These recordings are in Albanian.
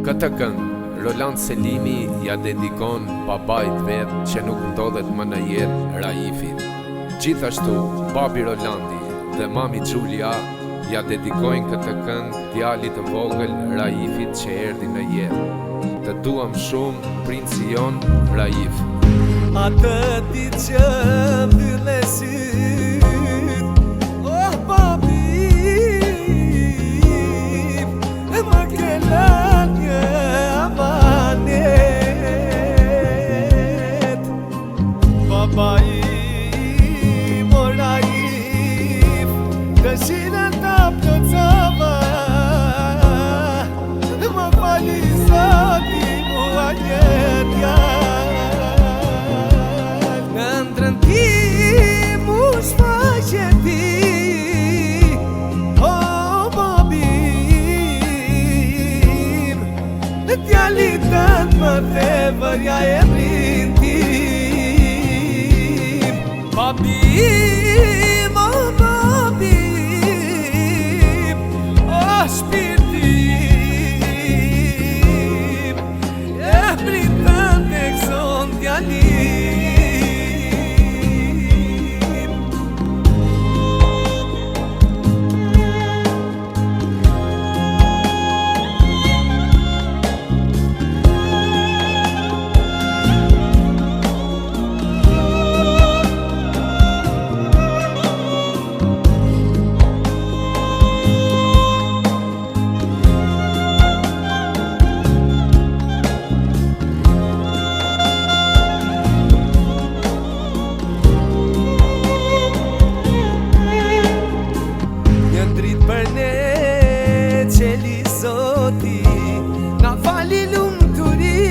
Këtë këngë Roland Selimi ja dedikon babait vet që nuk ndodhet më në jetë, Raifit. Gjithashtu babi Rolandi dhe mami Xulia ja dedikojnë këtë këngë djalit të vogël Raifit që erdhi në jetë. Të duam shumë princi jon Raif. Atë ditë që mbyllë syt, oh babi, më ke lënë një amanet. Baba im, o Raif, dëshirën ta plotësova, më fali zoti mua një djalë. Djalit tënë më thevërja e brindim. Babim, o babim, o shpirtim, e britën e këson djalit. Na fali lumë të ri,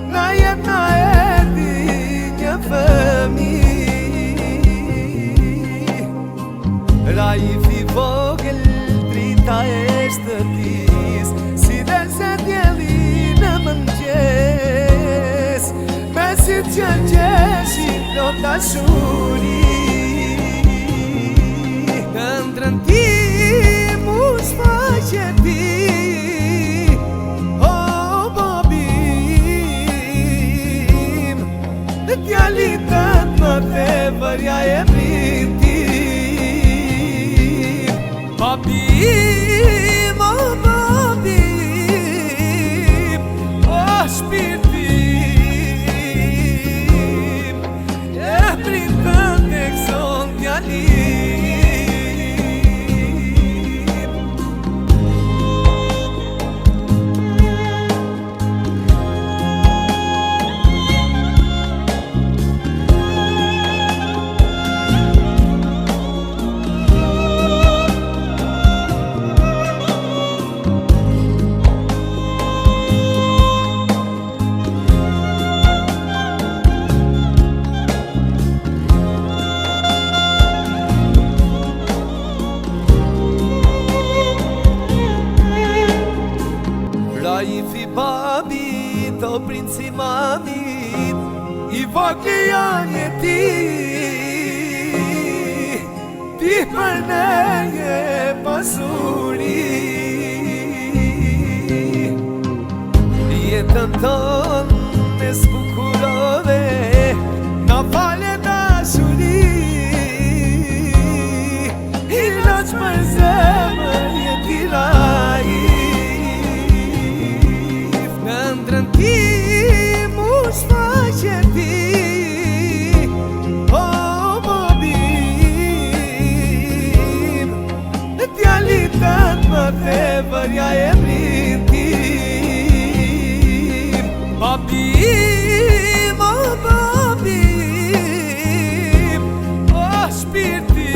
na jetë na erdi një fëmi. Raif i vogël drita e shtëpis, si dhe se djeli në mëngjes, me si që gjeshi do dashuri. Në ndrën ti djalit tënë më thevërja e brindim. Babim, o babim, o shpirtim, e britën e këson djalit. Raif i babit, o princi mamit, i vogli janë e ti, ti për ne je pasuri. Jetën tonë e zbukurove, na fale dashuri, ilaç për zemër jeti Raif. Ti mu shfaqe ti, o babim, djalit tënë më thevërja e brindim. Babim, o babim, o shpirtim,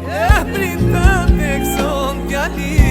e britën e këson djalit.